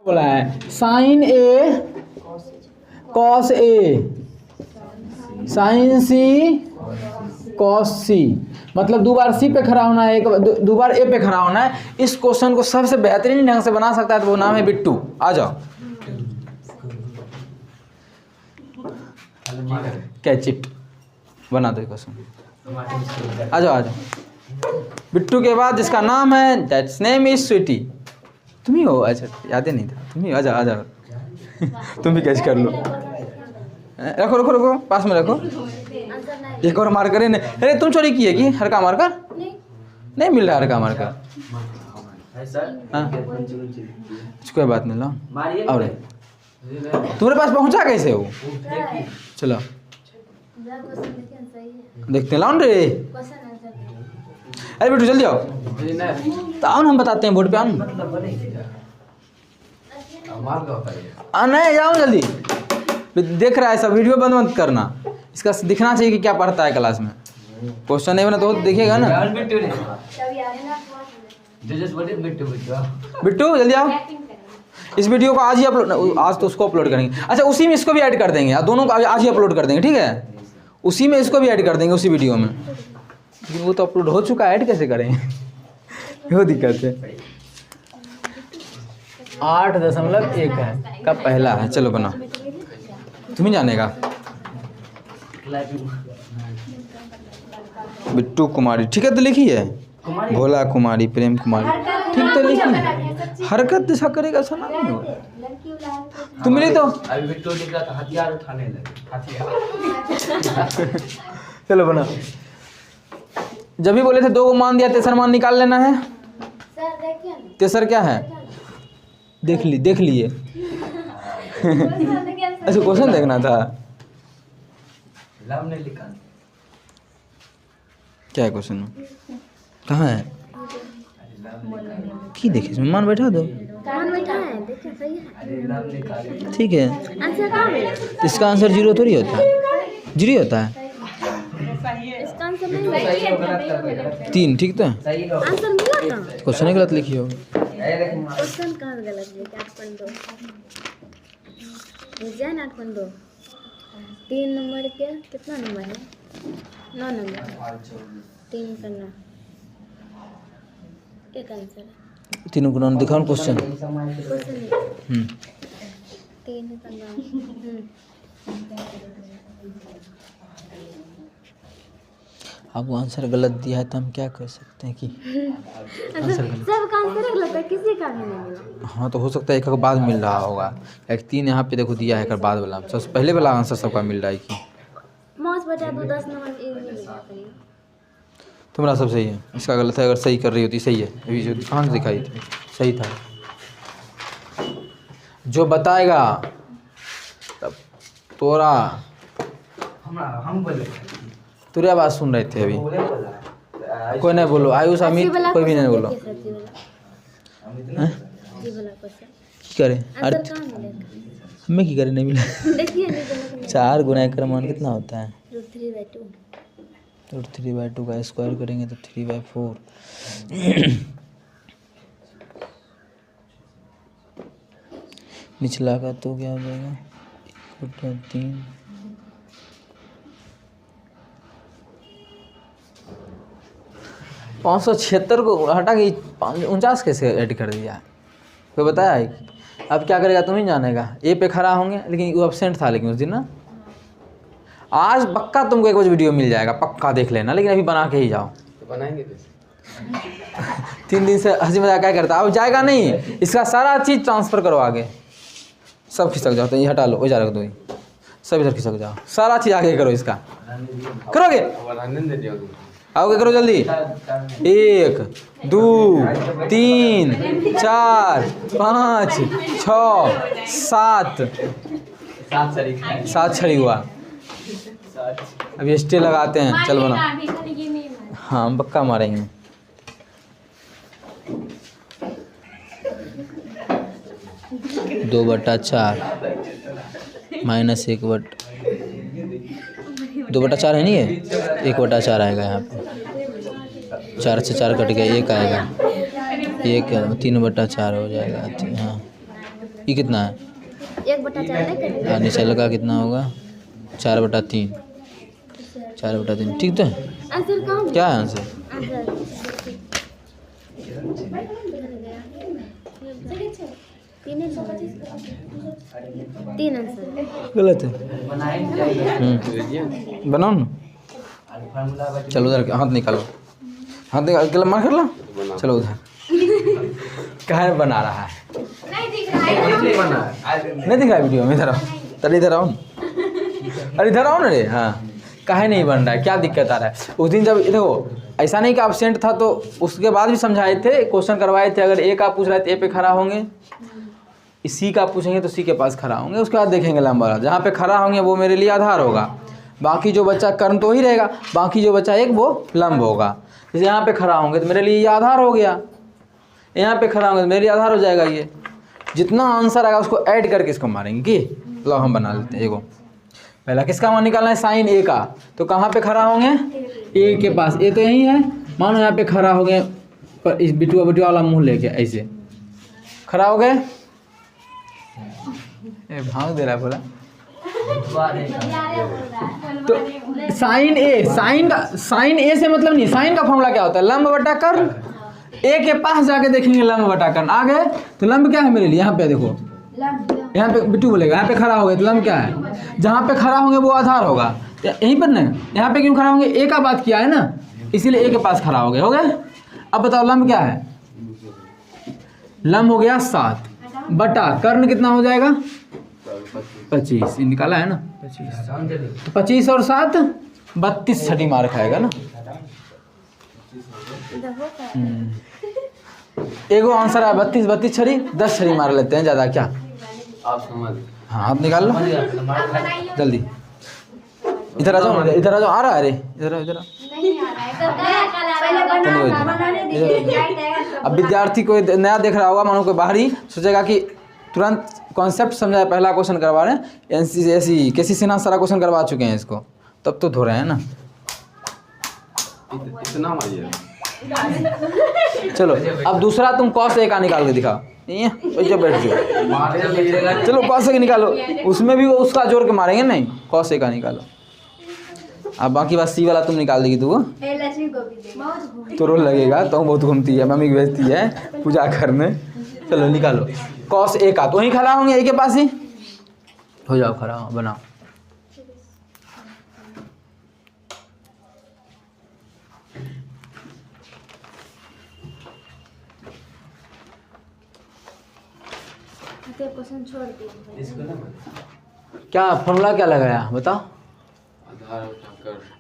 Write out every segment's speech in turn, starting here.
बोला है sign A cos A sign C cos सी, मतलब दो बार सी पे खड़ा होना है, दो बार ए पे खड़ा होना है। इस क्वेश्चन को सबसे बेहतरीन ढंग से बना सकता है तो वो नाम है बिट्टू। आ जाओ, कैच इट, बना दो क्वेश्चन। आ जाओ आ जाओ। बिट्टू के बाद जिसका नाम है दैट्स नेम इज स्वीटी। तुम ही हो? अच्छा याद ही नहीं था, तुम ही। आ जाओ आ जाओ तुम भी कैच कर लो। रखो रखो रखो, पास में रखो। एक और मार्कर है। अरे तुम चोरी की है कि हरका मार्कर नहीं मिल रहा? हरका मार्कर हाँ, कोई बात नहीं। लो और तुम्हारे पास पहुंचा कैसे हो? चलो देखते हैं। लाउन रे, अरे बेटू जल्दी आओ तो आओ ना, हम बताते हैं बोर्ड पे। आओ नहीं, जाओ जल्दी। देख रहा है सब, वीडियो बंद मत करना। इसका दिखना चाहिए कि क्या पढ़ता है क्लास में। क्वेश्चन नहीं बना तो देखेगा ना। बिट्टू जल्दी आओ। इस वीडियो को आज ही अपलोड, आज तो उसको अपलोड करेंगे। अच्छा उसी में इसको भी ऐड कर देंगे, दोनों को आज ही अपलोड कर देंगे, ठीक है? उसी में इसको भी ऐड कर देंगे, उसी वीडियो में। लेकिन वो तो अपलोड हो चुका है, ऐड कैसे करेंगे? वो दिक्कत है। 8.1 है का पहला है। चलो बना, तुम ही जानेगा। बिट्टू कुमारी, ठीक है तो लिखी है। भोला कुमारी, प्रेम कुमारी, ठीक तो लिखी है। हरकत दिशा करेगा ऐसा ना नहीं होगा। तुम मिली तो अभी बिट्टू दिख रहा था, हथियार उठाने लगे। चलो बना। जब भी बोले थे 2 को मान दिया, तेसर मान निकाल लेना है। तेसर क्या है? देख लिए अच्छा क्वेश्चन देखना था। क्या है क्वेश्चन? कहाँ है की? देखे मान बैठा दो, ठीक है। इसका आंसर 0 थोड़ी होता है, 0 होता है। 3 ठीक था। क्वेश्चन गलत लिखी होगी। 3 नंबर के कितना नंबर है? 9 नंबर। 3 का 9 एक आंसर है। 3 को 9 दिखाओ क्वेश्चन। 3 का 9 अब वो आंसर गलत दिया है तो हम क्या कर सकते हैं कि आंसर गलत। सबका आंसर गलत है, किसी का भी नहीं मिला। हाँ तो हो सकता है एक का बाद मिल रहा होगा। एक 3 यहाँ पे देखो दिया है, एक बाद वाला सबसे पहले वाला आंसर सबका मिल रहा है कि मौस बचा दो 10 नंबर तुम्हारा सब सही है, इसका गलत है। अगर सही कर रही होती सही है। अभी जो कहाँ से दिखाई थी सही था। जो बताएगा तब तोरा हम बोले तुरे आवाज सुन रहे थे अभी। कोई नहीं बोलो, आयुष अमित कोई भी नहीं बोलो। की करे अर्थ हमें की करे नहीं मिला। 4 गुना का मान कितना होता है? √3/2 का स्क्वायर करेंगे तो 3/4। निचला का तो क्या हो जाएगा? 3 576 को हटा के 49 कैसे ऐड कर दिया? कोई बताया है? अब क्या करेगा तुम ही जानेगा। ए पे खड़ा होंगे, लेकिन वो एब्सेंट था लेकिन उस दिन ना। आज पक्का तुमको एक बजे वीडियो मिल जाएगा, पक्का देख लेना। लेकिन अभी बना के ही जाओ तो बनाएंगे 3 दिन से हंसी मजाक क्या करता। अब जाएगा नहीं, इसका सारा चीज़ ट्रांसफ़र करो आगे। सब खिसक जाओ तो ये हटा लो, वो जा रख दो, सब इधर खिसक जाओ। सारा चीज़ आगे करो, इसका करोगे। आओगे करो जल्दी। 1 2 3 4 5 6 7 छड़ी हुआ। अभी स्टे लगाते हैं। चल बना। हाँ हम पक्का मारेंगे। (2/4 (2/4 है नहीं है? 1/4 आएगा यहाँ पे। 4 से 4 कट गया, 1 आएगा। 1 3/4 हो जाएगा। हाँ ये कितना है? 1/4 नहीं करेंगे? हाँ नीचे लगा कितना होगा? 4/3। 4/3 ठीक तो है। आंसर कहाँ? क्या है आंसर? आंसर 3 आंसर गलत है। बनाओ ना। चलो उधर हाथ निकालो, हाथ निकाल के मार कर लो। चलो उधर कहाँ बना रहा है? नहीं दिख रहा है वीडियो में। इधर आओ, चल इधर आओ। अरे इधर आओ ना रे। हाँ काहे नहीं बन रहा है, क्या दिक्कत आ रहा है? उस दिन जब देखो ऐसा नहीं कि एब्सेंट था तो उसके बाद भी समझाए थे, क्वेश्चन करवाए थे। अगर ए का पूछ रहे थे ए पे खड़ा होंगे, सी का पूछेंगे तो सी के पास खड़ा होंगे। उसके बाद देखेंगे लंबा वाला, जहाँ पे खड़ा होंगे वो मेरे लिए आधार होगा। बाकी जो बच्चा कर्ण तो ही रहेगा, बाकी जो बच्चा एक वो लंब होगा। जैसे यहाँ पे खड़ा होंगे तो मेरे लिए ये आधार हो गया, यहाँ पे खड़ा होंगे तो मेरे लिए आधार हो जाएगा। ये जितना आंसर आएगा उसको ऐड करके इसको मारेंगे कि लो हम बना लेते हैं। देखो पहला किसका मान निकालना है? साइन ए का। तो कहाँ पे खड़ा होंगे? ए के पास। ए तो यही है, मानो यहाँ पे खड़ा हो गए, पर इस बिटुआ बिटुआ वाला मुंह लेके ऐसे खड़ा हो गए। भाग दे रहा है बोला। तो साइन ए, साइन ए से मतलब नहीं। साइन का फॉर्मूला क्या होता है? लंब बटा कर्ण। ए के पास जाके देखेंगे लंब बटा कर्ण। आ गए तो लंब क्या है मेरे लिए? यहाँ पे देखो, यहाँ पे बिट्टू बोलेगा यहाँ पे खड़ा हो गए तो लंब क्या है? जहाँ पे खड़ा होंगे वो आधार होगा। यहीं पर ना, यहाँ पे क्यों खड़ा होंगे? ए का बात किया है ना, इसीलिए ए के पास खड़ा हो गए। हो गए। अब बताओ लंब क्या है? लंब हो गया 7 बटा कर्ण कितना हो जाएगा? 25। निकाला है ना 25। 25 और 7 32 छठी मार खाएगा ना। एगो आंसर है 32, 32 छड़ी 10 छड़ी मार लेते हैं, ज़्यादा क्या? आप समझ। हाँ आप निकाल लो जल्दी। इधर आ जाओ, इधर आ जाओ। आ रहा है? अरे इधर इधर अब विद्यार्थी कोई नया देख रहा होगा, मानो कोई बाहरी सोचेगा कि तुरंत कॉन्सेप्ट समझाया, पहला क्वेश्चन करवा रहे हैं। NCSE KC सिन्हा सारा क्वेश्चन करवा चुके हैं इसको, तब तो धो रहे हैं ना। इतना चलो अब दूसरा तुम cos A का निकाल के दिखाओ। जो बैठ जाओ, चलो cos A का निकालो। उसमें भी उसका जोड़ के मारेंगे। नहीं cos A का निकालो। अब बाकी बात C वाला तुम निकाल देगी। तू तो रोल लगेगा तो बहुत घूमती है, मम्मी की भेजती है पूजा करने। चलो निकालो cos A का। तो वहीं खड़ा होंगे A के पास ही। हो जाओ खड़ा, बनाओ। क्वेश्चन छोड़ दिया। क्या फॉर्मूला क्या लगाया बताओ?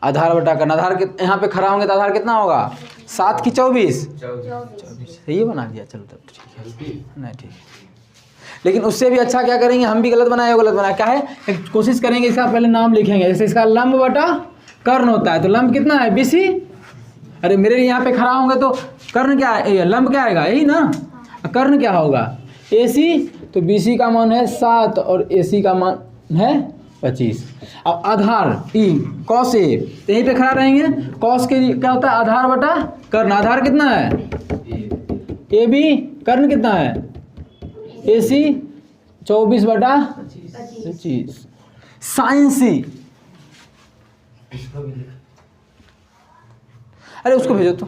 आधार बटा कर्ण। आधार के यहाँ पे खड़ा होंगे तो आधार कितना होगा? 7 की 24। सही बना दिया। चलो तब ठीक है। नहीं ठीक, लेकिन उससे भी अच्छा क्या करेंगे? हम भी गलत बनाए, गलत बनाया। क्या है? कोशिश करेंगे इसका पहले नाम लिखेंगे। जैसे इसका लंब बटा कर्ण होता है, तो लंब कितना है? BC। अरे मेरे लिए यहाँ पे खड़ा होंगे तो कर्ण क्या है? लंब क्या आएगा? यही ना। कर्ण क्या होगा? AC। तो BC का मान है 7 और AC का मान है 25। अब आधार E cos A, तो यहीं पे खड़ा रहेंगे। cos के लिए क्या होता है? आधार बटा कर्ण। आधार कितना है? AB। कर्ण कितना है? AC 24 बटा 25। Sine C। अरे उसको भेजो तो।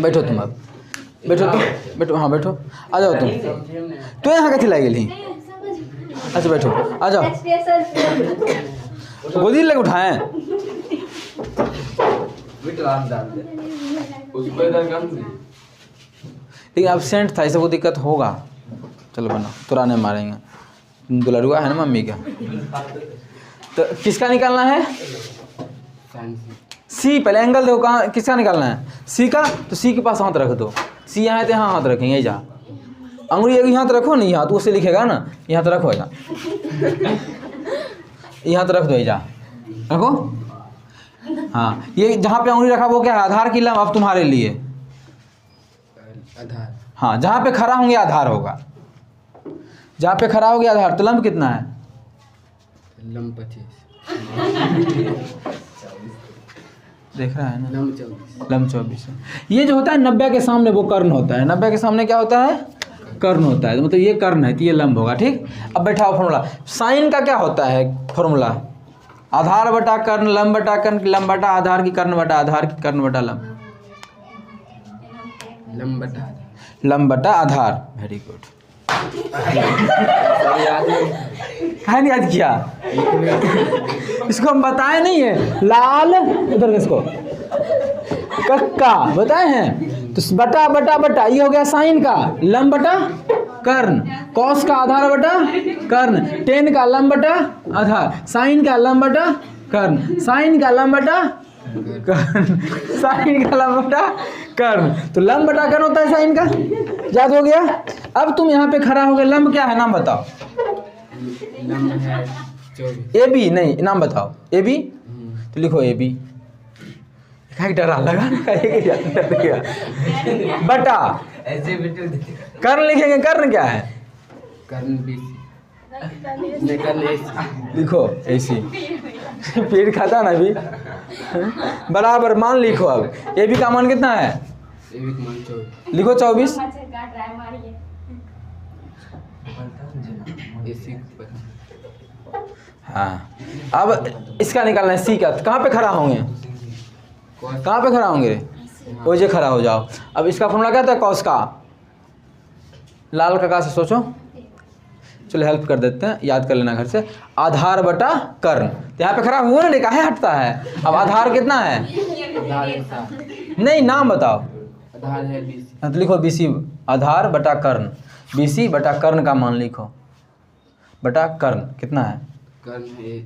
बैठो तुम, अब बैठो तुम, बैठो। हाँ बैठो, आ जाओ तुम। तो यहाँ कैसे लाई गई? अच्छा बैठो, आ जाओ। गोदी लेके उठाएं। लेकिन एब्सेंट था, इससे वो दिक्कत होगा। चलो बना, तुराने मारेंगे। दुलरुआ है ना मम्मी का। तो किसका निकालना है? C। पहले एंगल देखो कहाँ, किसका निकालना है? C का। तो C के पास हाथ रख दो। C यहाँ है तो यहाँ हाथ रखेंगे। जा अंगुली यहाँ तो रखो, नहीं हाथ उससे लिखेगा ना। यहाँ तो रखो, जा यहाँ तो रख दो। जा रखो। हाँ ये जहाँ पे अंगुली रखा वो क्या है? आधार की लंब। अब तुम्हारे लिए आधार। हाँ जहाँ पे खड़ा होंगे आधार होगा। जहाँ पे खड़ा हो गया आधार। तो लंब कितना है? लंब 25। देख रहा है ना? लंब 24 है। ये जो होता है 90 के सामने वो कर्ण होता है। 90 के सामने क्या होता है? कर्ण होता है, तो मतलब ये कर्ण है तो ये लंब होगा। ठीक, अब बैठाओ फॉर्मूला। साइन का क्या होता है फॉर्मूला? आधार बटा कर्ण, लंब बटा कर्ण, लंब बटा आधार की कर्ण बटा आधार की कर्ण बटा लंब, लंब बटा आधार। Very good. कहाँ नहीं याद किया? इसको हम बताए नहीं है। लाल उधर किसको कक्का बताए हैं। तो बटा बटा बटा ये हो गया साइन का, लंब बटा कर्ण, कॉस का आधार बटा कर्ण, टेन का लंब बटा आधार, साइन का लंब बटा कर्ण, साइन का लंब बटा कर्ण, साइन का लंब बटा कर्ण। तो लंब बटा कर्ण होता है साइन का, याद हो गया। अब तुम यहाँ पे खड़ा हो गए, लंब क्या है नाम बताओ? ए बी, नहीं नाम बताओ। ए बी, तो लिखो ए बी। डरा लगा बटा कर्ण लिखेंगे। कर्ण क्या है? कर्ण बी लिखो ऐसी पेट खाता ना अभी बराबर मान लिखो। अब ए बी का मान कितना है? लिखो 24। हाँ, अब इसका निकालना है सी का। कहाँ पे खड़ा होंगे? कहाँ पे खड़ा होंगे? वो जे खड़ा हो जाओ। अब इसका फॉर्मूला क्या था? कॉस का। लाल का से सोचो, चलो हेल्प कर देते हैं, याद कर लेना घर से। आधार बटा कर्ण, तो यहाँ पे खड़ा हुआ ना, काहे हटता है? अब आधार कितना है? नहीं नाम बताओ। आधार है BC। तो लिखो BC आधार बटा कर्ण, BC बटा कर्ण का मान लिखो, बटा कर्ण कितना है? कर्ण है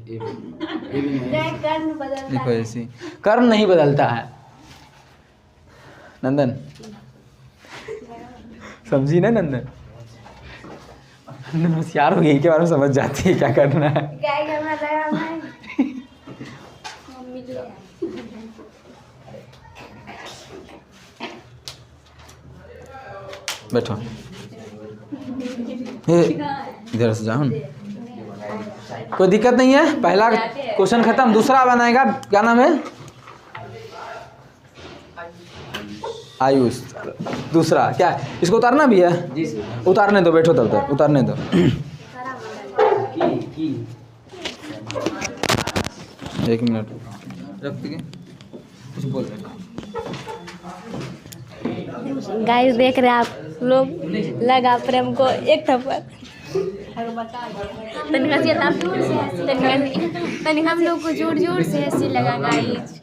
लिखो ऐसी। कर्ण नहीं बदलता है नंदन, समझी ना नंदन? नंदन होशियार हो गई के बारे में समझ जाती है क्या करना है। बैठो, इधर से जाओ। कोई दिक्कत नहीं है, पहला क्वेश्चन खत्म। दूसरा बनाएगा, क्या नाम है? आयुष। दूसरा क्या है? इसको उतारना भी है? उतारने दो, बैठो तब तक, उतारने दो। एक मिनट रख दीजिए, कुछ बोल रहे। गाइस देख रहे हैं आप लोग, लगा प्रेम को एक थप्पड़। हम लोग को जोर जोर से हंसी लगा गाइस।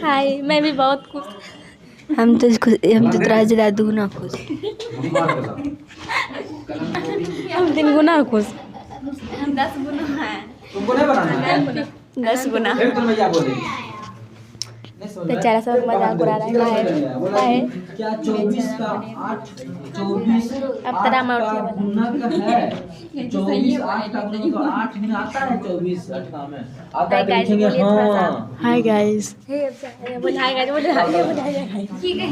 हाय, मैं भी बहुत खुश। हम तो थोड़ा ज़्यादा दुगना खुश। हम 3 गुना खुश। हम 10 गुना हैं। तुमको नहीं बनाना है? 10 गुना। फिर तुम भैया बोले बेचारा सब मजाक उड़ा रहा है। क्या 24 का 8 24 अब तरह में उठने वाला गुणक है। 24 8 का गुणक तो 8 में आता है। 24 8 का में आता है, लिखेंगे हाँ। हाय गाइस, बोल हाय गाइस, बोल हाय गाइस, ठीक है।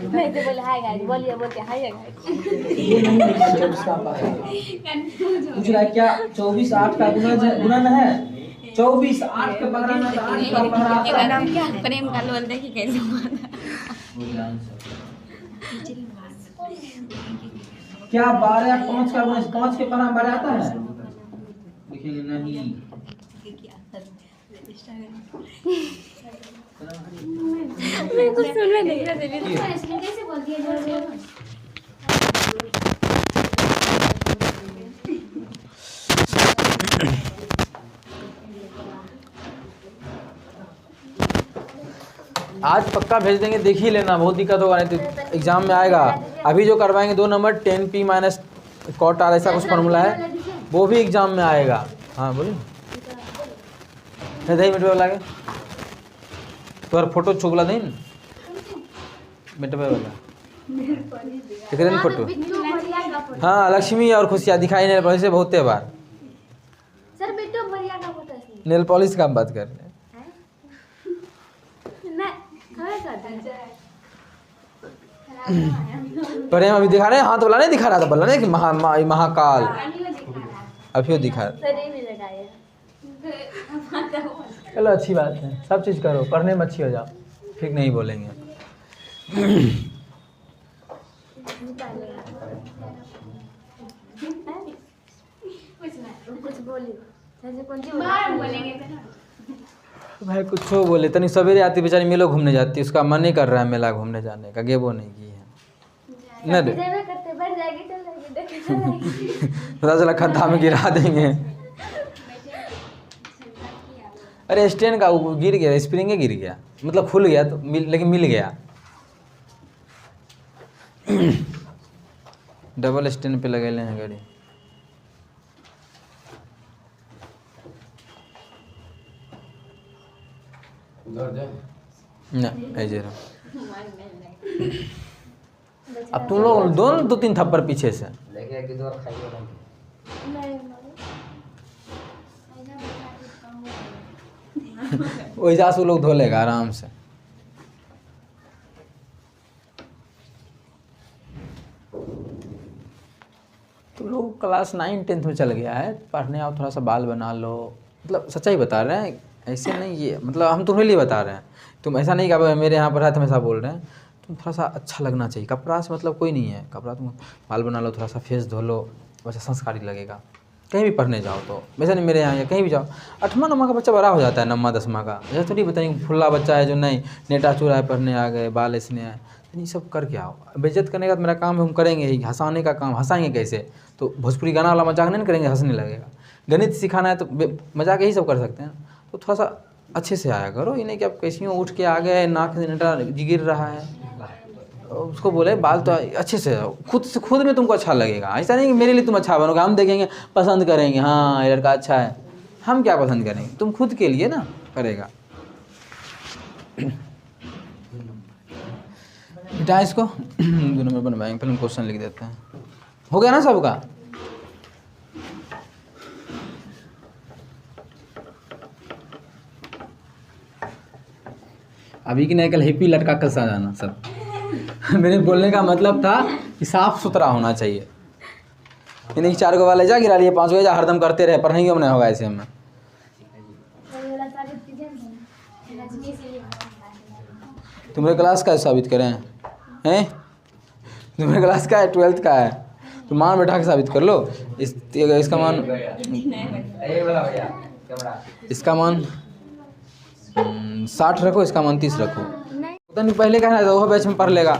मैं तो बोल हाय गाइस, बोलिए बोलते हाय गाइस। ये नहीं लिखा 24 का पास पूछ रहा है क्या 24 8 का गुणन है। 24 8 का पकड़ना था, 8 का पकड़ा नाम क्या है? प्रेम का लोल देखी कैसे क्या 12 5 का 5 के पकड़ा बड़ा आता है। लिखेंगे नहीं। मैं कुछ सुनने नहीं रहा था। कैसे बोल दिया? आज पक्का भेज देंगे, देख ही लेना, बहुत दिक्कत होगा नहीं तो एग्जाम में आएगा। अभी जो करवाएंगे 2 number 10p minus cot R ऐसा कुछ फॉर्मूला है, वो भी एग्जाम में आएगा। हाँ बोलिए, दही मिटवे वाला तुम्हारा फोटो छुपला नहीं मिटवे वाला एक फोटो। हाँ लक्ष्मी और खुशियाँ दिखाई नेल पॉलिश से बहुत बार। नेल पॉलिश का हम बात कर रहे हैं। प्रेम अभी दिखा रहे हैं, हाथ वाला नहीं दिखा रहा था, बोला नहीं कि महाकाल अभी दिखा। चलो अच्छी बात है, सब चीज़ करो, पढ़ने में अच्छी हो जाओ, ठीक नहीं बोलेंगे। कुछ बोलिए भाई कुछ हो बोले तनी सवेरे आती बेचारी मेलो घूमने जाती है, उसका मन नहीं कर रहा है मेला घूमने जाने का, गेबो नहीं की है न रे। करते बढ़ जाएगी चल जाएगी देख चल जाएगी पता चला खड्डा में गिरा देंगे। अरे स्टैंड का वो गिर गया, स्प्रिंग गिर गया, मतलब खुल गया तो लेकिन मिल गया। डबल स्टैंड पे लगेले हैं गाड़ी। ना ऐसे रहो। अब तुम लोग दोनों 2-3 थप्पड़ पीछे से लेके एक दो और खाइए वैसा से वो लोग धो लेगा आराम से। तो लोग क्लास 9-10 में चल गया है, पढ़ने आओ थोड़ा सा बाल बना लो, मतलब सच्चाई बता रहे हैं, ऐसे नहीं ये मतलब हम तुम्हें लिए बता रहे हैं। तुम ऐसा नहीं कि मेरे यहाँ पढ़ा तुम ऐसा बोल रहे हैं, तुम थोड़ा सा अच्छा लगना चाहिए। कपड़ा से मतलब कोई नहीं है, कपड़ा तुम बाल बना लो, थोड़ा सा फेस धो लो, बच्चा संस्कारी लगेगा। कहीं भी पढ़ने जाओ तो वैसा नहीं मेरे यहाँ या कहीं भी जाओ, 8वां 9वां का बच्चा बड़ा हो जाता है, 9वां 10वां का ऐसा थोड़ी बताएंगे फुल्ला बच्चा है जो नहीं नेटा चूरा है पढ़ने आ गए बाल इसने है, ये सब करके आओ। बेइज्जत करने का मेरा काम है, हम करेंगे ही, हंसाने का काम, हंसाएंगे कैसे? तो भोजपुरी गाना वाला मजाक नहीं करेंगे, हंसने लगेगा। गणित सिखाना है तो मजाक यही सब कर सकते हैं, तो थोड़ा सा अच्छे से आया करो। ये नहीं कि आप कैसी उठ के आ गए नाक से नेटा गिर रहा है, उसको बोले बाल तो अच्छे से खुद में तुमको अच्छा लगेगा। ऐसा नहीं कि मेरे लिए तुम अच्छा बनोगे, हम देखेंगे पसंद करेंगे, हाँ ये लड़का अच्छा है, हम क्या पसंद करेंगे, तुम खुद के लिए ना करेगा। बेटा इसको 2 नंबर बनवाएंगे, पहले क्वेश्चन लिख देते हैं। हो गया ना सबका? अभी की नहीं कल हैप्पी लटका कल सा जाना सब। मेरे बोलने का मतलब था कि साफ सुथरा होना चाहिए, यानी कि 4 गो वाले जा गिरा लिए 5 गो जा हरदम करते रहे, पर नहीं हमने होगा ऐसे में। तुम्हारे क्लास का है साबित करें हैं? तुम्हारे क्लास का है 12th का है, तो मान बैठा के साबित कर लो। इसका मान 60 रखो, इसका मान 30 रखो। पता नहीं पहले कहना था वो बैच में पढ़ लेगा,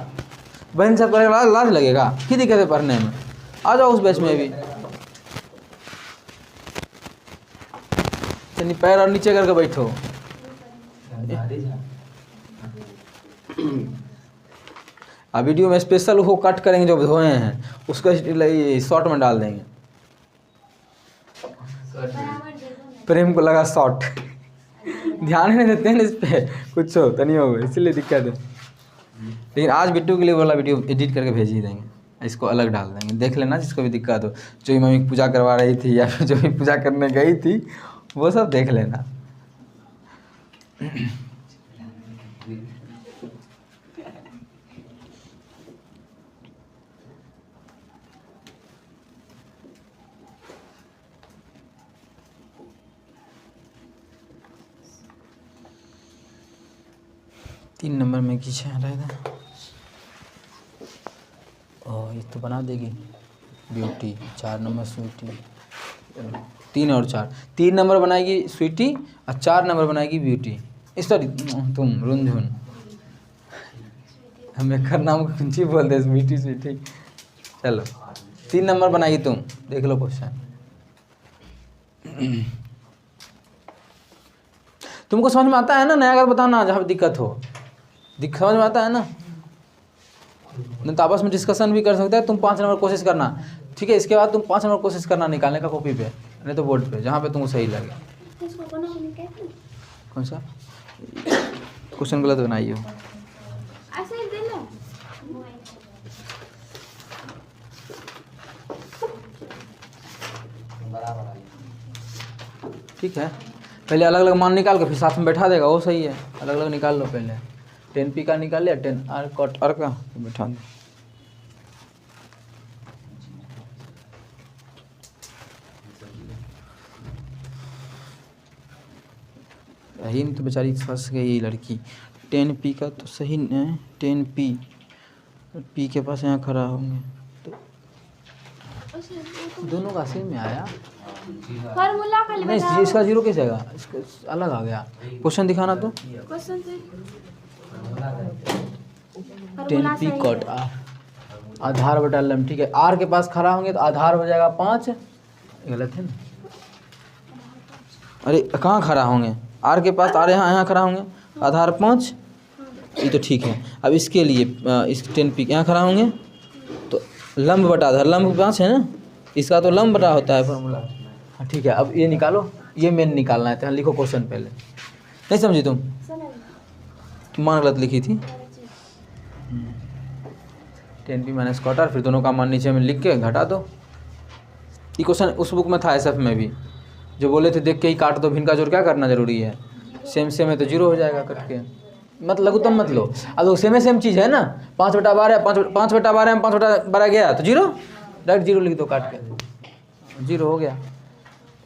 बहन सब पढ़ेगा लाज लगेगा, की दिक्कत है पढ़ने में? आ जाओ उस बैच में भी। चलिए पैर और नीचे करके बैठो। अब वीडियो में स्पेशल वो कट करेंगे जो धोए हैं, उसको शॉर्ट में डाल देंगे। प्रेम को लगा शॉर्ट, ध्यान नहीं देते हैं इस पर, कुछ हो तो नहीं होगा, इसलिए दिक्कत है। लेकिन आज बिट्टू के लिए वाला वीडियो एडिट करके भेज ही देंगे, इसको अलग डाल देंगे, देख लेना जिसको भी दिक्कत हो। जो मम्मी पूजा करवा रही थी या फिर जो भी पूजा करने गई थी वो सब देख लेना। तीन नंबर में किसे रहेगा? ओह ये तो बना देगी ब्यूटी। 4 नंबर स्वीटी, 3 और 4, 3 नंबर बनाएगी स्वीटी और 4 नंबर बनाएगी ब्यूटी। इस सॉरी तुम रुंझुन, हमें कर नाम को कुछ ही बोलते हैं, स्वीटी स्वीटी। चलो 3 नंबर बनाएगी तुम, देख लो क्वेश्चन। तुमको समझ में आता है ना? नया अगर बताना जहाँ दिक्कत हो, समझ में आता है ना? नहीं तो आपस में डिस्कशन भी कर सकते हैं। तुम 5 नंबर कोशिश करना, ठीक है? इसके बाद तुम 5 नंबर कोशिश करना निकालने का कॉपी पे, नहीं तो बोर्ड पे, जहाँ पे तुमको सही लगे। कौन सा क्वेश्चन गलत बनाई हो? ठीक है, पहले अलग अलग मान निकाल के फिर साथ में बैठा देगा, वो सही है। अलग अलग निकाल लो पहले। 10p का निकाल लिया, 10r कॉट r का बैठा दो। यही तो बेचारी फंस गई लड़की। 10p का तो सही है, 10p पी के पास यहाँ खड़ा होंगे दोनों का सेम में आया फार्मूला खाली नहीं बताओ। इसका जीरो कैसे आएगा इसका अलग आ गया क्वेश्चन दिखाना तो क्वेश्चन से 10p cot r आधार बटा लम ठीक है r के पास खड़ा होंगे तो आधार हो जाएगा 5 गलत है ना अरे कहाँ खड़ा होंगे r के पास r यहाँ खड़ा होंगे आधार 5 ये तो ठीक है अब इसके लिए इस 10p यहाँ खड़ा होंगे तो लंब बटा आधार लंब 5 है ना इसका तो लंब बटा होता है फॉर्मूला हाँ ठीक है अब ये निकालो ये मेन निकालना है तो यहाँ लिखो क्वेश्चन पहले नहीं समझी तुम मान गलत लिखी थी 10p माइनस क्वार्टर फिर दोनों का मान नीचे में लिख के घटा दो ये क्वेश्चन उस बुक में था SF में भी जो बोले थे देख के ही काट दो भिन्न का जोड़ क्या करना जरूरी है सेम सेम है तो जीरो हो जाएगा कट के मत लघुत्तम मत लो अब सेम चीज़ है ना 5/12 5/12 में 5/12 गया तो जीरो डायरेक्ट जीरो लिख दो काट के जीरो हो गया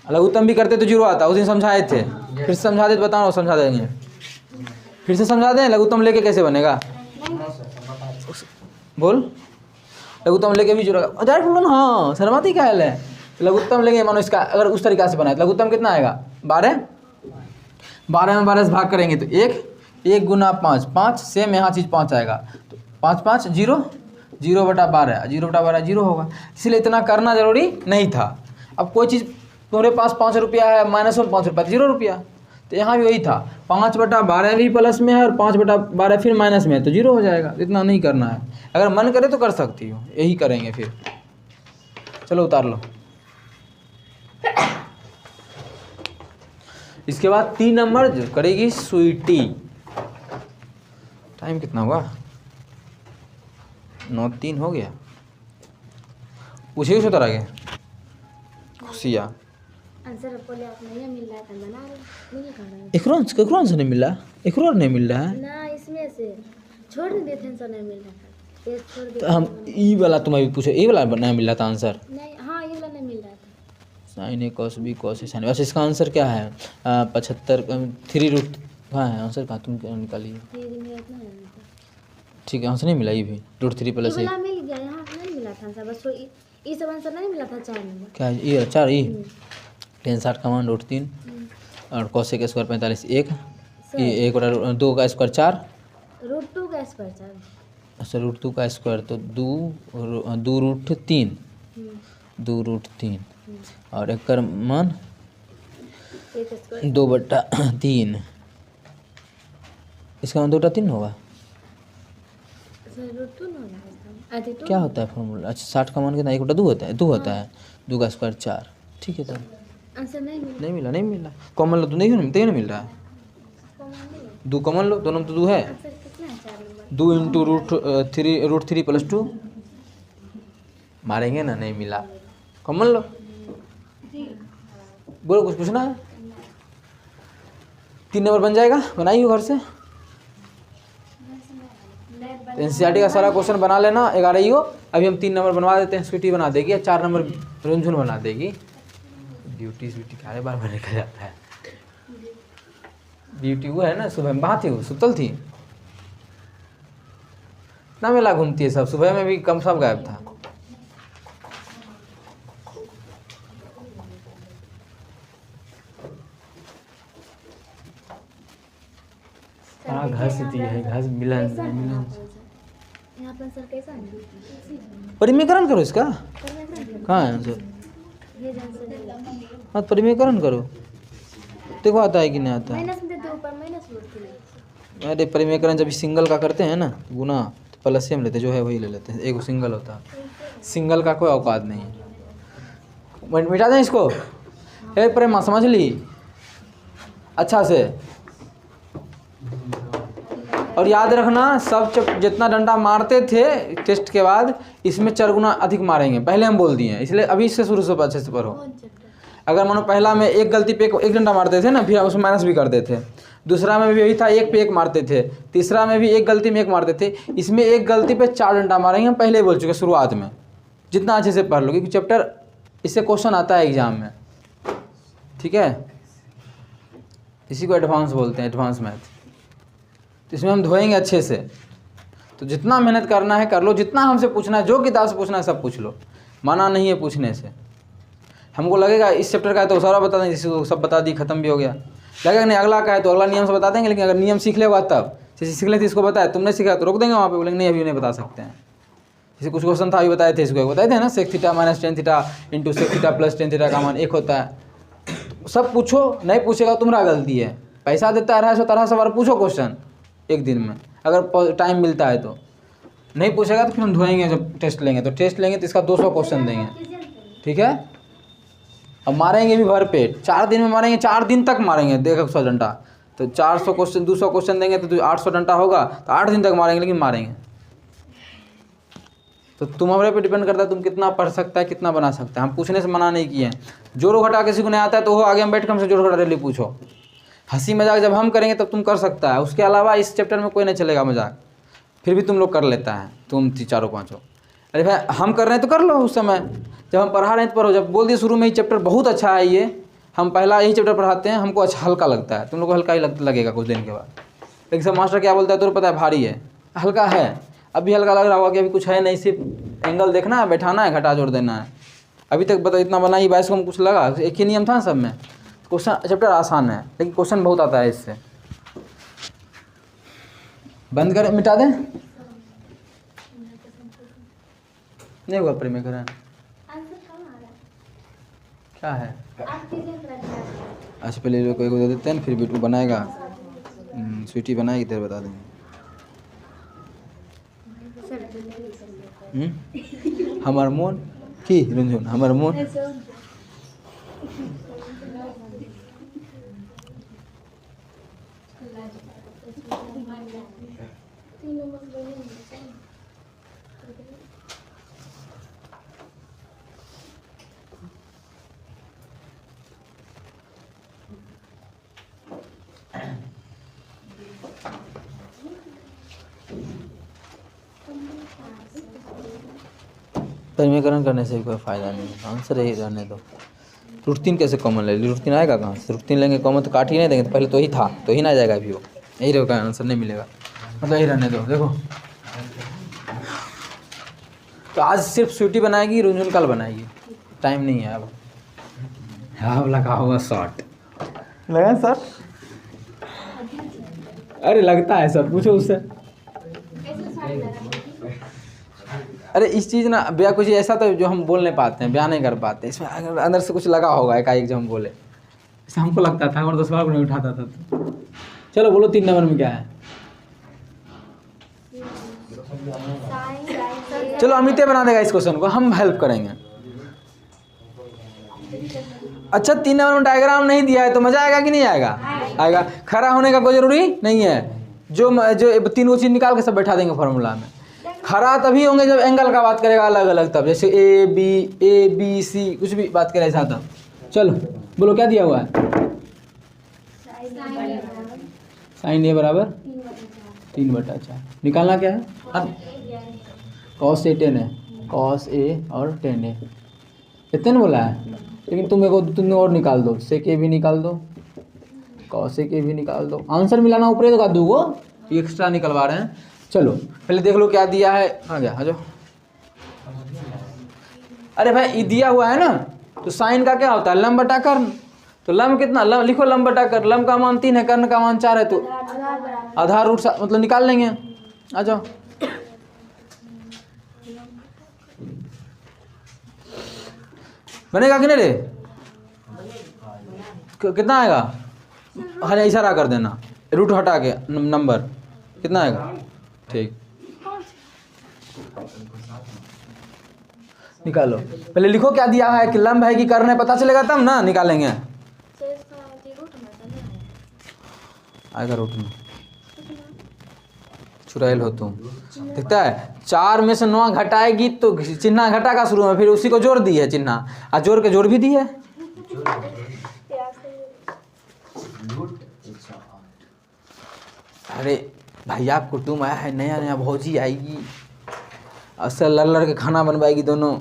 लघुत्तम भी करते तो जीरो आता उस दिन समझाए थे फिर से समझा दे तो बताओ समझा देंगे फिर से समझा दें लघुत्तम लेके कैसे बनेगा बोल लघुत्तम लेके भी जुड़ेगा डायरेक्ट बोलो ना हाँ शर्माती क्या हाल है लघुत्तम लेंगे मानो इसका अगर उस तरीका से बनाए तो लघुत्तम कितना आएगा 12 में 12 से भाग करेंगे तो 1 गुना 5 सेम यहाँ चीज़ 5 आएगा तो 5 0 0/12 0/12 जीरो होगा इसलिए इतना करना जरूरी नहीं था अब कोई चीज़ तुम्हारे पास 5 रुपया है माइनस में 5 रुपया 0 रुपया तो यहाँ भी वही था 5/12 भी प्लस में है और 5/12 फिर माइनस में है तो जीरो हो जाएगा इतना नहीं करना है अगर मन करे तो कर सकती हो यही करेंगे फिर चलो उतार लो इसके बाद 3 नंबर जो करेगी स्वीटी टाइम कितना हुआ 9:03 हो गया पूछे उसे उतर आगे खुशिया आंसर बोले आप नहीं मिल रहा था बना रहे नहीं कर रहे एक से नहीं मिला एक और नहीं मिल रहा है ना इसमें से छोड़ देते हैं सर नहीं मिल रहा था ये छोड़ दे तो हम ई वाला तुम अभी पूछो ई वाला नहीं मिल रहा था आंसर नहीं हाँ ये वाला नहीं मिल रहा था sign A cos B cos A sign वैसे इसका आंसर क्या है 75 3 कहाँ है आंसर कहाँ तुम निकालिए ये दिन में इतना है ठीक है आंसर नहीं मिला ये भी √3 प्लस वाला मिल गया यहाँ नहीं मिला था आंसर बस ये सब आंसर नहीं मिला था 4 नंबर क्या है ये 4 ई 10/60 का मान √3 और कॉस ए का स्क्वायर 45 1 ये 1/2 का स्क्वायर 4 √2 का स्क्वायर 4 अच्छा √2 का स्क्वायर तो 2√3 2√3 और एक का मान एक स्क्वायर 2/3 इसका मान 2/3 होगा सर √2 ना होगा आधे तो क्या होता है फॉर्मूला अच्छा 60 का मान कितना 1/2 होता है 2 होता है 2 का स्क्वायर 4 ठीक है तब आंसर नहीं मिला नहीं मिला कॉमन लो तो नहीं मिलता नहीं मिल रहा है कॉमन नहीं 2 कॉमन लो दोनों में तो 2 है आंसर कितना है 4 नंबर 2 × √3 + 2 मारेंगे ना नहीं मिला कॉमन लो बोलो कुछ पूछना है 3 नंबर बन जाएगा बनाइए घर से एनसीईआरटी का सारा क्वेश्चन बना लेना 11 हो अभी हम 3 नंबर बनवा देते हैं स्वीटी बना देगी या 4 नंबर रुनझुन बना देगी ब्यूटी स्वीटी क्या बार बार निकल जाता है ब्यूटी वो है ना सुबह में बात थी वो सुतल थी इतना मेला घूमती है सब सुबह में भी कम सब गायब था हाँ घास है घास मिलन मिलन यहाँ पर सर कैसा है परिमीकरण करो इसका करना है कहाँ है आंसर ये आंसर हाँ परिमीकरण करो देखो आता है कि नहीं आता है माइनस में देते ऊपर माइनस √3 अरे परिमीकरण जब सिंगल का करते हैं ना गुना तो प्लस सेम लेते हैं जो है वही ले लेते हैं एक सिंगल होता है सिंगल का कोई औकात नहीं है मिटा दें इसको हे प्रेमा समझ ली अच्छा से और याद रखना सब जितना डंडा मारते थे टेस्ट के बाद इसमें 4 गुना अधिक मारेंगे पहले हम बोल दिए हैं इसलिए अभी इससे शुरू से अच्छे से पढ़ो अगर मानो पहला में एक गलती पे एक डंडा मारते थे ना फिर उसमें माइनस भी कर देते दूसरा में भी यही था 1 पे 1 मारते थे तीसरा में भी एक गलती में 1 मारते थे इसमें एक गलती पे 4 डंडा मारेंगे हम पहले ही बोल चुके शुरुआत में जितना अच्छे से पढ़ लो क्योंकि चैप्टर इससे क्वेश्चन आता है एग्जाम में ठीक है इसी को एडवांस बोलते हैं एडवांस मैथ तो इसमें हम धोएंगे अच्छे से तो जितना मेहनत करना है कर लो, जितना हमसे पूछना है, जो किताब से पूछना है सब पूछ लो, माना नहीं है पूछने से। हमको लगेगा इस चैप्टर का है तो सारा बता देंगे, जिसको सब बता दी खत्म भी हो गया। लगेगा नहीं अगला का है तो अगला नियम से बता देंगे, लेकिन अगर नियम सीख लेगा तब, जैसे सीख लेते इसको बताया, तुमने सीखा तो रोक देंगे वहाँ पे, बोलेंगे नहीं अभी नहीं बता सकते हैं। जैसे कुछ क्वेश्चन था अभी बताए थे, इसको बताए थे ना, sec theta minus tan theta into sec theta plus tan theta का मान 1 होता है। सब पूछो, नहीं पूछेगा तुम्हारा गलती है। पैसा देता है 250 सवाल, पूछो क्वेश्चन एक दिन में अगर टाइम मिलता है तो। नहीं पूछेगा तो फिर हम धोएंगे, जब टेस्ट लेंगे तो इसका 200 क्वेश्चन देंगे, ठीक है। अब मारेंगे भी भर पेट, 4 दिन में मारेंगे, 4 दिन तक मारेंगे, देखो 100 डंडा तो 400 क्वेश्चन 200 क्वेश्चन देंगे तो 800 डंडा होगा, तो 8 दिन तक मारेंगे, लेकिन मारेंगे। तो तुम्हारे पे डिपेंड करता है तुम कितना पढ़ सकता है, कितना बना सकता है। हम पूछने से मना नहीं किए हैं। जोड़ घटा किसी को नहीं आता है तो वो आगे हम बैठ कर हमसे जोड़ घटा डेली पूछो। हंसी मजाक जब हम करेंगे तब तुम कर सकता है, उसके अलावा इस चैप्टर में कोई नहीं चलेगा मजाक। फिर भी तुम लोग कर लेता है, तुम 4-5। अरे भाई हम कर रहे हैं तो कर लो, उस समय जब हम पढ़ा रहे हैं तो पढ़ो। जब बोल दिए शुरू में ही चैप्टर बहुत अच्छा है, ये हम पहला यही चैप्टर पढ़ाते हैं, हमको अच्छा हल्का लगता है, तुम लोग को हल्का ही लगेगा कुछ दिन के बाद। लेकिन सब मास्टर क्या बोलता है तो पता है भारी है, हल्का है। अभी हल्का लग रहा होगा कि अभी कुछ है नहीं, सिर्फ एंगल देखना है, बैठाना है, घटा जोड़ देना है। अभी तक बता इतना बना ही 22 को कुछ लगा, एक ही नियम था सब में। क्वेश्चन चैप्टर आसान है लेकिन क्वेश्चन बहुत आता है इससे। बंद कर, मिटा दें, नहीं हुआ प्रेमीकरण क्या है। अच्छा पहले कोई को दे देते हैं, फिर बिटू बनाएगा, स्वीटी बनाएगी, तेरे बता देंगे। हमार मोन की रुंझुन, हमार मोन परिमीकरण करने से कोई फ़ायदा नहीं है, आंसर यही रहने दो। रूट 3 कैसे कॉमन ले ली, रूट 3 आएगा कहाँ से। रूट 3 लेंगे कॉमन तो काट ही नहीं देंगे, तो पहले तो ही था तो ही ना जाएगा, अभी वो यही रहेगा, आंसर नहीं मिलेगा, मतलब यही रहने दो। देखो तो आज सिर्फ स्वीटी बनाएगी, रुंझुन कल बनाएगी, टाइम नहीं है अब। अब लगा हुआ शॉर्ट लगा सर, अरे लगता है सर, पूछो उससे। अरे इस चीज़ ना ब्याह कुछ ऐसा तो जो हम बोल नहीं पाते हैं, बयान नहीं कर पाते, इसमें अंदर से कुछ लगा होगा एकाएक जब हम बोले, इससे हमको लगता था और 10 बार को नहीं उठाता था। चलो बोलो 3 नंबर में क्या है। चलो अमित बना देगा इस क्वेश्चन को, हम हेल्प करेंगे। अच्छा 3 नंबर में डायग्राम नहीं दिया है तो मजा आएगा कि नहीं आएगा। आएगा। खड़ा होने का कोई जरूरी नहीं है, जो 3 चीज़ निकाल के सब बैठा देंगे फॉर्मूला में। खड़ा तभी होंगे जब एंगल का बात करेगा अलग अलग, तब जैसे ए बी सी कुछ भी बात करे ऐसा तब। चलो बोलो क्या दिया हुआ है। साइन ए बराबर 3/4। निकालना क्या है, कॉस ए 10 है, कॉस ए और 10 है, इतने ने बोला है। लेकिन तुम और निकाल दो, सेक ए भी निकाल दो, कॉस ए के भी निकाल दो। आंसर मिलाना ऊपर तो का दूगो एक्स्ट्रा निकलवा रहे हैं। चलो पहले देख लो क्या दिया है, आ गया, आ जाओ। अरे भाई ये दिया हुआ है ना, तो साइन का क्या होता है, लंब बटा कर्ण। तो लंब कितना, लिखो लंब बटा कर्ण। लंब का मान 3 है, कर्ण का मान 4 है, तो आधार रूट मतलब निकाल लेंगे। आ जाओ। बनेगा कि नहीं रे, कितना आएगा। हाँ इशारा कर देना, रूट हटा के नंबर कितना आएगा, ठीक। निकालो, पहले लिखो क्या दिया है, कि लंब है कि कर्ण है, पता चलेगा तब ना निकालेंगे। आएगा रूट में, चुड़ैल हो तुम। दिखता है 4 में से 9 घटाएगी तो चिन्ह घटा का शुरू में, फिर उसी को जोड़ दी है चिन्ह, और जोड़ के जोड़ भी दी है। अरे भैया कुटुम आया है, नया नया भौजी आएगी, असल लड़ के खाना बनवाएगी दोनों।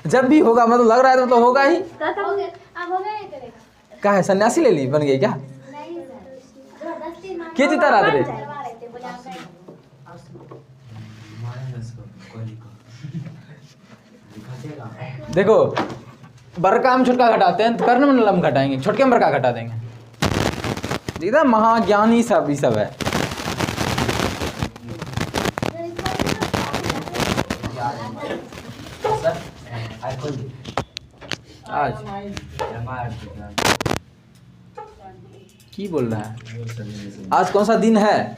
जब भी होगा, मतलब लग रहा है तो होगा ही। क्या है, सन्यासी ले ली, बन गई क्या, के जीता रात रे। देखो बड़का में छोटका घटाते हैं तो कर्ण में लम घटाएंगे, छोटके में बड़का घटा देंगे। एकदम महाज्ञानी सब ये सब है। आज की बोल रहा है? आज कौन सा दिन है?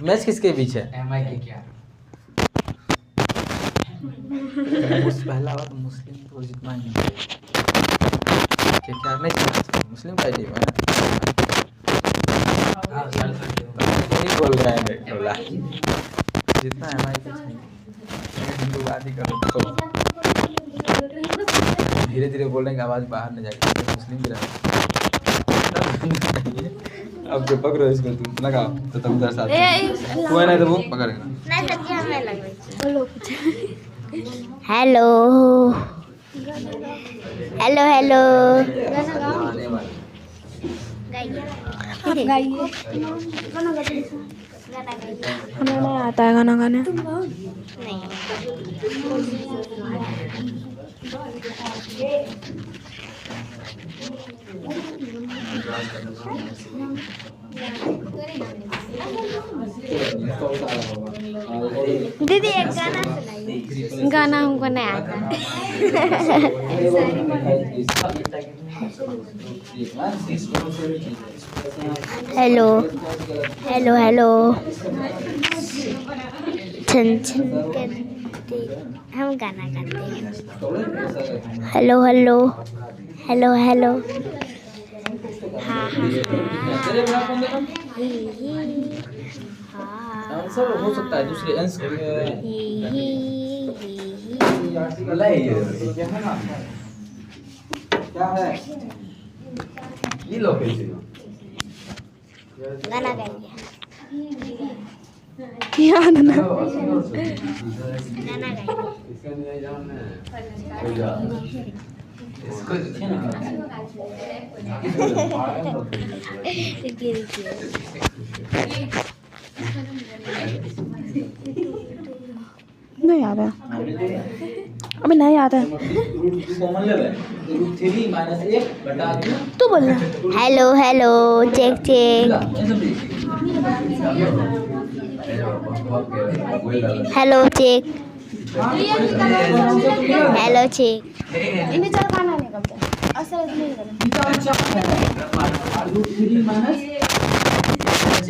मैच किसके बीच है? MI के क्या पहला बार मुस्लिम तो जितना ही क्या नहीं, मुस्लिम का टीम है। नहीं बोल रहा है बोला जितना है भाई हिंदूवादी करो तो धीरे धीरे बोलने की आवाज़ बाहर नहीं जाएगी। मुस्लिम भी रहे अब जो पकड़ो इसको तुम लगाओ तो तुम उधर साथ तू है नहीं तो वो पकड़ेगा। नहीं सच्ची हमें लग रही है। हेलो हेलो हेलो गाइए हमें नहीं आता है गाना गाने। दीदी एक गाना सुनाइए। गाना हमको नहीं आता। हेलो हेलो हेलो छन छन करते हम गाना गाते हैं। हेलो हेलो हेलो हेलो हाँ हाँ आंसर हो सकता है दूसरे आंसर क्या है ये लो गाना गाइए। याद ना गाना नहीं याद है, अभी नहीं याद है। तू बोल रहा। Hello hello check check hello check hello check इन्हें चल गाना नहीं करते असर नहीं करते।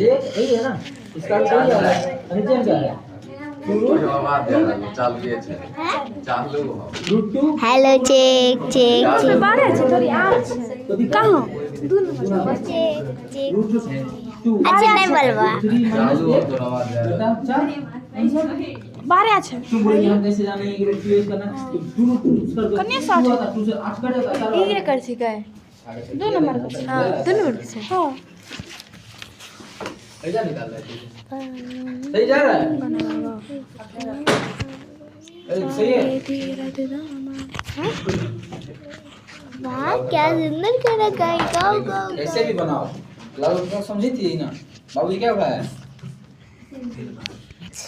यही है ना इसका सही है अंजन का है हेलो चेक चेक चेक बारे अच्छे थोड़ी आज कहाँ चेक चेक अच्छा नहीं बोलवा बारे अच्छे कैसे जानेंगे कि रूट यूज करना कन्या साथ ये कर सीखा है 2 नंबर का। हाँ 2 नंबर से। हाँ ऐसा निकाल रहा है सही जा रहा है सही है। वाह क्या सुंदर गाना गाई गाओ गाओ कैसे भी बनाओ लाल समझी थी ना बाबू क्या हुआ है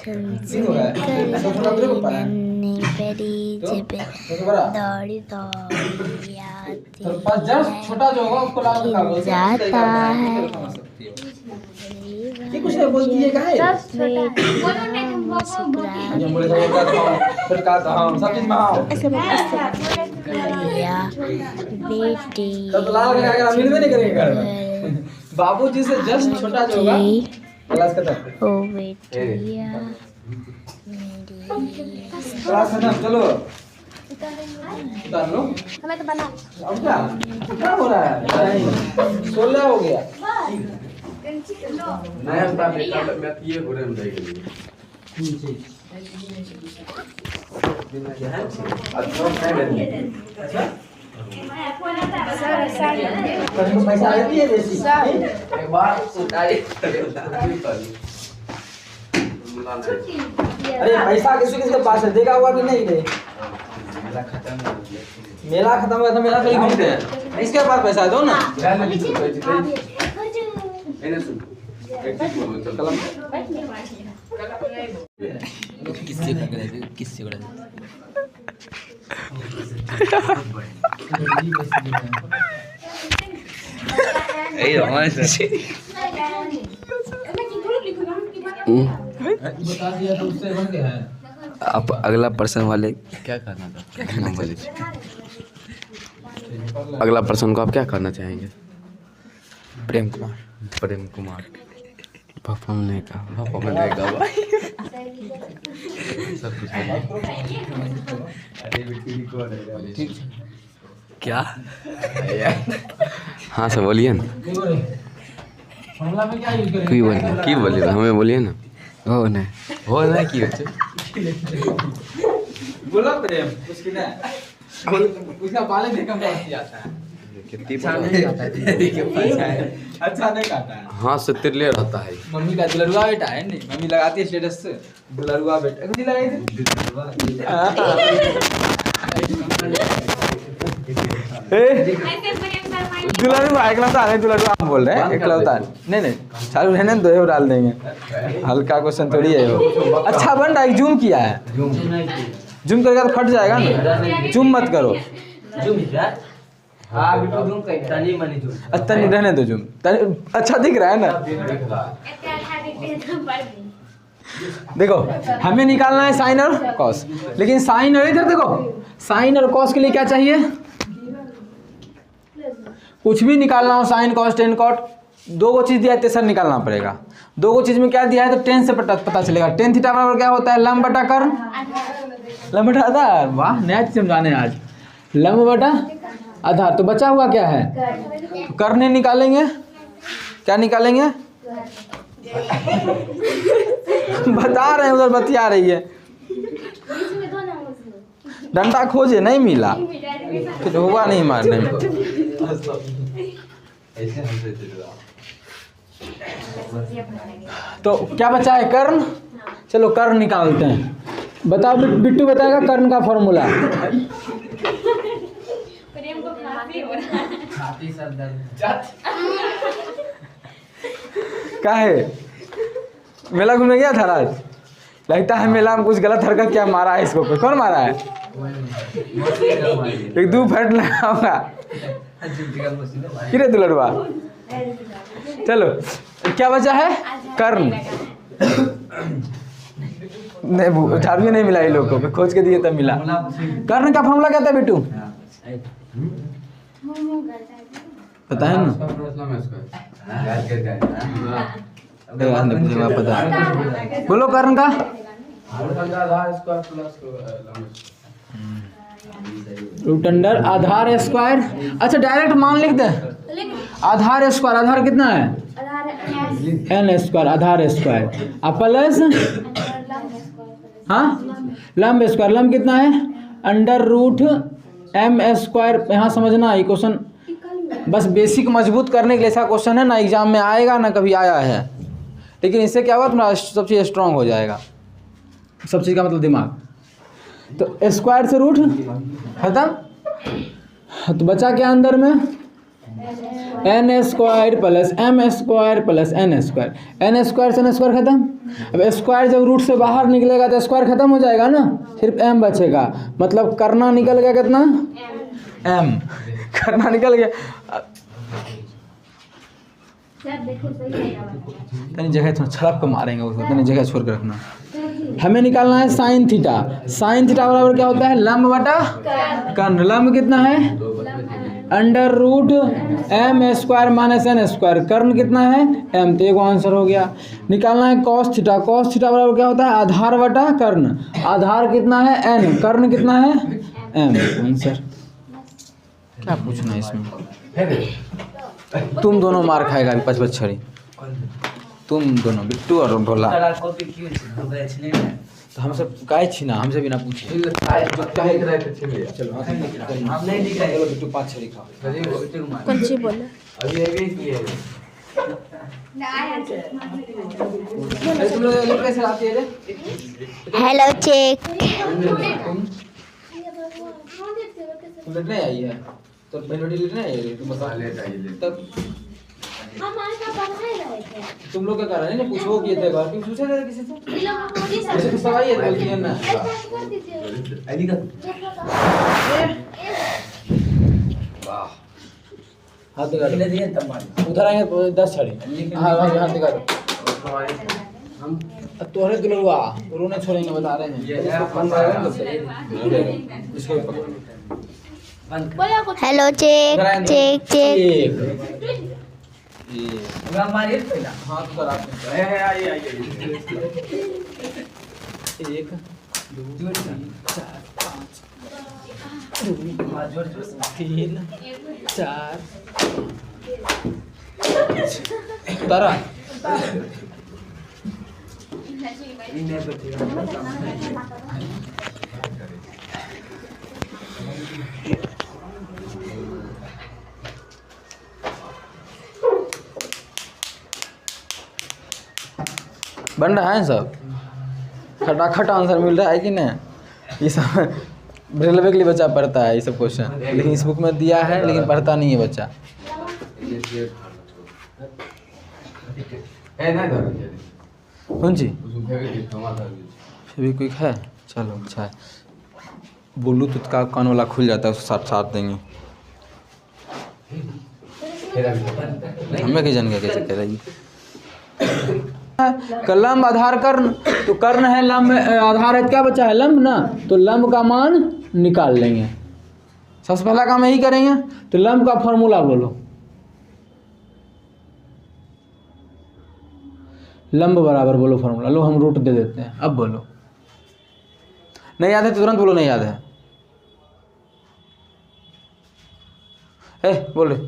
नहीं हुआ है ऐसा थोड़ा दूर को पाया नन्ही परी जब तो बड़ा दौड़ी दौड़ी आती तो पास जस्ट छोटा जो होगा उसको लाल का बोलते हैं जाता है ये कुछ नहीं बोलती है क्या है ये बोले तो क्या था फिर का था हम सब चीज में आओ या बेटी तब लाल का अगर मिल में नहीं करेंगे घर में बाबूजी से जस्ट छोटा जो होगा क्लास खत्म ओ बेटिया क्लास खत्म चलो उतार लो हमें तो बना अब क्या कितना हो रहा है 16 हो गया नया उतार लेता मैं ये हो रहे हैं देखेंगे अच्छा पैसा लेती है देसी एक बार उतारी अरे पैसा किसी किसके पास है देखा हुआ कि नहीं रे मेला खत्म हुआ तो मेला कहीं घूमते हैं इसके पास पैसा दो ना सुन एक चीज बोलो चल किससे किससे बता दिया तो उससे बन गया है। आप अगला पर्सन वाले क्या करना था, क्या कहना बोले? अगला पर्सन को आप क्या करना चाहेंगे? प्रेम कुमार। प्रेम कुमार। पापा ने कहा, पापा ने कहा सब कुछ क्या? हाँ सर बोलिए ना, फॉर्मूला में क्या यूज करेंगे? की बोलिए हमें बोलिए ना। हो नहीं की बच्चे बोला प्रेम उसकी ना उसका बाल देखम कैसी आता है, अच्छा नहीं खाता है। हाँ सत्य रहता है। मम्मी का दुलरुआ बेटा है नहीं, मम्मी लगाती है स्टेटस से दुलरुआ बेटा, कुछ लगाई थी दुलरुआ एकलौता नहीं, दुलरुआ हम बोल रहे हैं एकलौता नहीं चालू रहने दो, ये डाल देंगे, हल्का क्वेश्चन थोड़ी है वो। अच्छा बन रहा है, जूम किया है, जूम करेगा तो फट जाएगा ना, जूम मत करो। तनी रहने दो जूम, अच्छा दिख रहा है ना। देखो हमें निकालना है साइन और कॉस, लेकिन साइन और इधर देखो साइन और कॉस के लिए क्या चाहिए, कुछ भी निकालना हो साइन कॉस टेन कॉट, दो गो चीज़ दिया है, तेसर निकालना पड़ेगा। दो गो चीज़ में क्या दिया है तो टेन से पता चलेगा। टेन थीटा बराबर क्या होता है, लंब बटा कर्ण, लंब बटा आधार। वाह नया चीज समझाने आज, लंब बटा आधार। तो बचा हुआ क्या है, तो कर्ण निकालेंगे, क्या निकालेंगे बता रहे हैं, उधर बतिया रही है, डंडा खोजे नहीं मिला, फिर हुआ नहीं मारने में। तो क्या बचा है, कर्ण। चलो कर्ण निकालते हैं, बताओ बिट्टू बताएगा कर्ण का फॉर्मूला। क्या है, मेला घूमने गया था राज, लगता है मेला में कुछ गलत हरकत क्या मारा है इसको, कौन मारा है, एक दो फट लगा होगा किरे दुलड़वा। चलो क्या बचा है, कर्ण। नहीं झाड़ू नहीं मिला इन लोगों को, खोज के दिए तब मिला। कर्ण का फॉर्मूला क्या था बिट्टू, पता है ना, पता है, बोलो कर्ण का। रूट अंडर आधार स्क्वायर। अच्छा डायरेक्ट मान लिख दे, आधार स्क्वायर, आधार कितना है एन स्क्वायर, आधार स्क्वायर प्लस हाँ लंब स्क्वायर, लंब कितना है अंडर रूट एम स्क्वायर। यहाँ समझना ये क्वेश्चन बस बेसिक मजबूत करने के लिए ऐसा क्वेश्चन है ना, एग्जाम में आएगा ना, कभी आया है, लेकिन इससे क्या होगा तुम्हारा सब चीज़ स्ट्रांग हो जाएगा, सब चीज़ का मतलब दिमाग। तो स्क्वायर से रूट खत्म, तो बचा क्या अंदर में n square plus m square plus n square, n square से एन स्क्वायर खत्म। अब स्क्वायर जब रूट से बाहर निकलेगा तो स्क्वायर खत्म हो जाएगा ना, सिर्फ एम बचेगा, मतलब करना निकल गया कितना एम, करना निकल गया। तनी जगह थोड़ा छड़प को मारेंगे उसको, तनी जगह छोड़ कर रखना। हमें निकालना है साइन थीटा, साइन थीटा बराबर क्या होता है लंब बटा कर्ण, लंब कितना है under root M square minus N square, कर्ण कितना है एम, तो एक आंसर हो गया। निकालना है कॉस थीटा, कॉस थीटा बराबर क्या होता है आधार बटा कर्ण, आधार कितना है एन, कर्ण कितना है एम, आंसर। क्या पूछना है इसमें, तुम दोनों मार खाएगा अभी पच छड़ी, तुम दोनों बिट्टू और भोला। तो हम सब काय छीना, हमसे बिना पूछे चलो बिट्टू 5 छड़ी खाओ। कौन सी बोले तुम लोग कैसे आती है रे, हेलो चेक, तुम लेट नहीं आई है तो मेलोडी लेट नहीं आई है, तुम बता तब हमारे साथ बनाए रहे थे तुम लोग क्या कर रहे हैं? पूछो किए थे बार पूछे थे किसी से? ये लोग मोदी सर ऐसे तो सवाल ये बोलती है ना। कर दीजिए हाथ दिखा दो। उधर आएंगे 10 छड़ी। हाँ हाथ दिखा दो। तोहरे दुलरुआ उन्होंने नहीं छोड़ेंगे बता रहे हैं। इसको पकड़ो। हेलो चेक चेक चेक हाथ ऊपर आप एक दो तीन चार तारा बन रहा है सब खटाखट आंसर मिल रहा है कि नहीं? ये सब रेलवे के लिए बच्चा पढ़ता है ये सब क्वेश्चन, लेकिन इस बुक में दिया है लेकिन पढ़ता नहीं है बच्चा। कौन सी फेविक्विक है? चलो अच्छा है। ब्लूटूथ का कान वाला खुल जाता है, उसको साथ साथ देंगे। हमें क्या जान गया कैसे कह रही लंब आधार कर्ण, तो कर्ण है लंब, आधार है क्या बचा है लंब ना, तो लंब का मान निकाल लेंगे। सबसे पहला काम यही करेंगे। तो लंब का फॉर्मूला बोलो। लंब बराबर बोलो फॉर्मूला। लो हम रूट दे देते हैं। अब बोलो। नहीं याद है तो तुरंत बोलो नहीं याद है। बोल रहे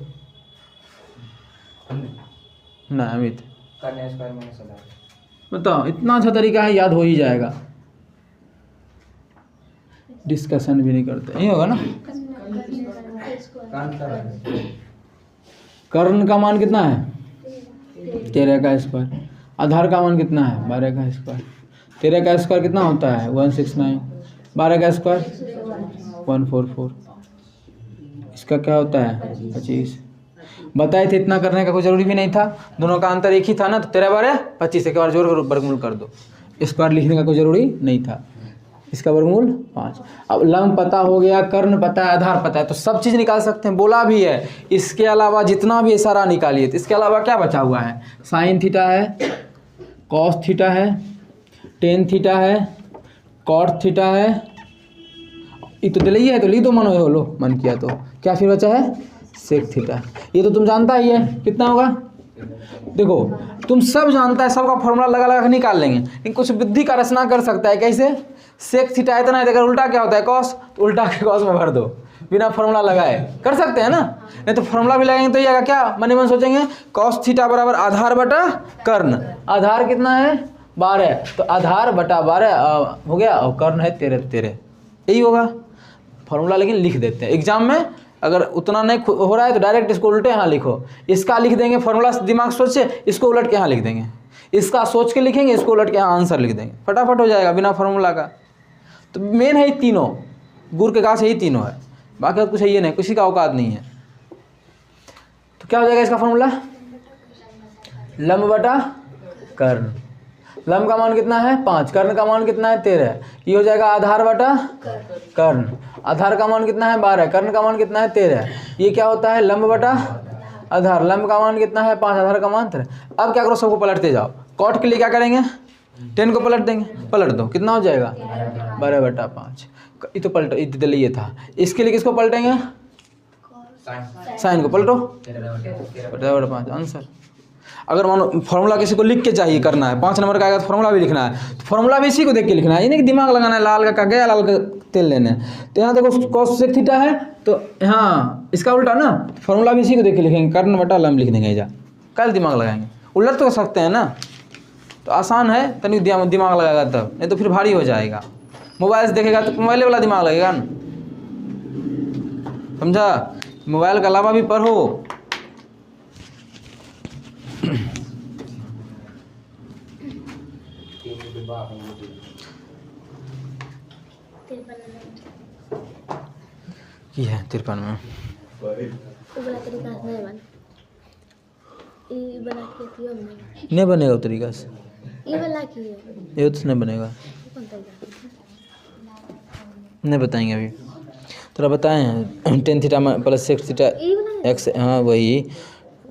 ना अमित, बताओ इतना अच्छा तरीका है, याद हो ही जाएगा। डिस्कशन भी नहीं करते, यही होगा ना। कर्ण का मान कितना है? 13 का स्क्वायर। आधार का मान कितना है? 12 का स्क्वायर। 13 का स्क्वायर कितना होता है? 169। 12 का स्क्वायर 144। इसका क्या होता है? 25। बताए थे इतना करने का कोई ज़रूरी भी नहीं था, दोनों का अंतर एक ही था ना। तो 13 12 25, एक बार जोड़ कर वर्गमूल कर दो। स्क्वायर लिखने का कोई ज़रूरी नहीं था। इसका वर्गमूल 5। अब लंब पता हो गया, कर्ण पता है, आधार पता है, तो सब चीज़ निकाल सकते हैं। बोला भी है इसके अलावा जितना भी है सारा निकालिए। तो इसके अलावा क्या बचा हुआ है? साइन थीटा है, कॉस थीटा है, टेन थीटा है, कॉट थीटा है। ये तो दिल ही है तो ली दो मन हो लो, मन किया तो। क्या फिर बचा है? Sec theta. ये तो तुम जानता ही है कितना होगा। देखो तुम सब जानता है, सबका फॉर्मूला लगा लगा निकाल लेंगे, लेकिन कुछ बुद्धि का रचना कर सकता है। कैसे? सेक थीटा इतना है, अगर उल्टा क्या होता है? कॉस, तो उल्टा के कॉस में भर दो बिना फॉर्मूला लगाए। कर सकते हैं ना। नहीं तो फॉर्मूला भी लगाएंगे तो ये आएगा क्या? मन ही मन सोचेंगे कॉस थीटा बराबर आधार बटा कर्ण। आधार कितना है? 12, तो आधार बटा 12 हो गया, और कर्ण है 13। यही होगा फॉर्मूला, लेकिन लिख देते हैं। एग्जाम में अगर उतना नहीं हो रहा है तो डायरेक्ट इसको उल्टे यहाँ लिखो। इसका लिख देंगे फॉर्मूला, दिमाग सोचे, इसको उलट के यहाँ लिख देंगे। इसका सोच के लिखेंगे, इसको उलट के यहाँ आंसर लिख देंगे, फटाफट हो जाएगा बिना फॉर्मूला का। तो मेन है ये तीनों, गुर के घास यही तीनों है, बाकी और कुछ है ये नहीं, किसी का औकात नहीं है। तो क्या हो जाएगा इसका फॉर्मूला? लंब बटा कर्ण। लंब का मान कितना है? 5। कर्ण का मान कितना है? 13। ये हो जाएगा आधार बटा कर्ण। आधार का मान कितना है? 12। कर्ण का मान कितना है? 13। ये क्या होता है? लंब बटा आधार। लंब का मान कितना है? 5। आधार का मान 13। अब क्या करो, सबको पलटते जाओ। कॉट के लिए क्या करेंगे? 10 को पलट देंगे। पलट दो, कितना हो जाएगा? 12 बटा 5। ये तो पलटो, ये था। इसके लिए किसको पलटेंगे? साइन को पलटो, 12 बटा 5 आंसर। अगर मानो फॉर्मूला किसी को लिख के चाहिए करना है, 5 नंबर का आएगा तो फॉर्मूला भी लिखना है, तो फॉर्मूला भी इसी को देख के लिखना है। ये नहीं कि दिमाग लगाना है, लाल का गया लाल का तेल लेने। तो यहाँ देखो कॉस सेक थीटा है, तो यहाँ इसका उल्टा ना, फॉर्मूला भी इसी को देख के लिखेंगे। कर्ण बटा लंब लिख देंगे। जा कल दिमाग लगाएंगे, उलट तो सकते हैं ना। तो आसान है, तनी दिमाग लगाएगा तब, नहीं तो फिर भारी हो जाएगा। मोबाइल से देखेगा तो मोबाइल वाला दिमाग लगेगा ना, समझा। मोबाइल के अलावा भी पढ़ो। ये है 53 में। ई वाला के दियो बनेगा। नहीं बनेगा वो तरीका से, ई वाला की है ये तो नहीं बनेगा, कौन तरीका? नहीं बताएंगे अभी। थोड़ा बताएं tan theta plus sec theta ई वाला एक्स, हाँ वही,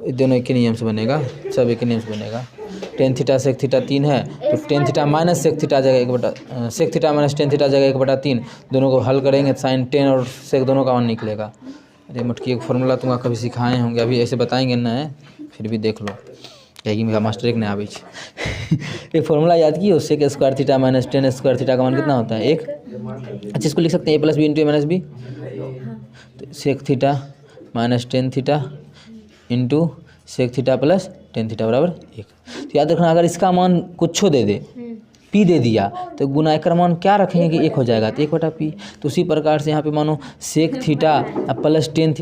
दोनों एक ही नियम से बनेगा, सब एक ही नियम से बनेगा। टेन थीटा सेक थीटा 3 है तो tan theta minus sec theta जगह 1/, sec theta minus tan theta जगह 1/3, दोनों को हल करेंगे साइन 10 और सेक दोनों का 1 निकलेगा। अरे मटकी एक फार्मूला तुमका कभी सिखाए होंगे, अभी ऐसे बताएंगे ना है, फिर भी देख लो कहेगी मेरा मास्टर एक नहीं आवे। एक फार्मूला याद की हो, sec square theta minus tan square theta का मान कितना होता है 1। अच्छा इसको लिख सकते हैं a plus B into A minus B, तो sec theta minus tan theta into sec theta plus tan theta बराबर 1। तो याद रखना अगर इसका मान कुछ दे दे, पी दे दिया तो गुना एक मान क्या रखेंगे कि 1 हो जाएगा, तो 1/p। तो उसी प्रकार से यहाँ पे मानो sec theta plus tan theta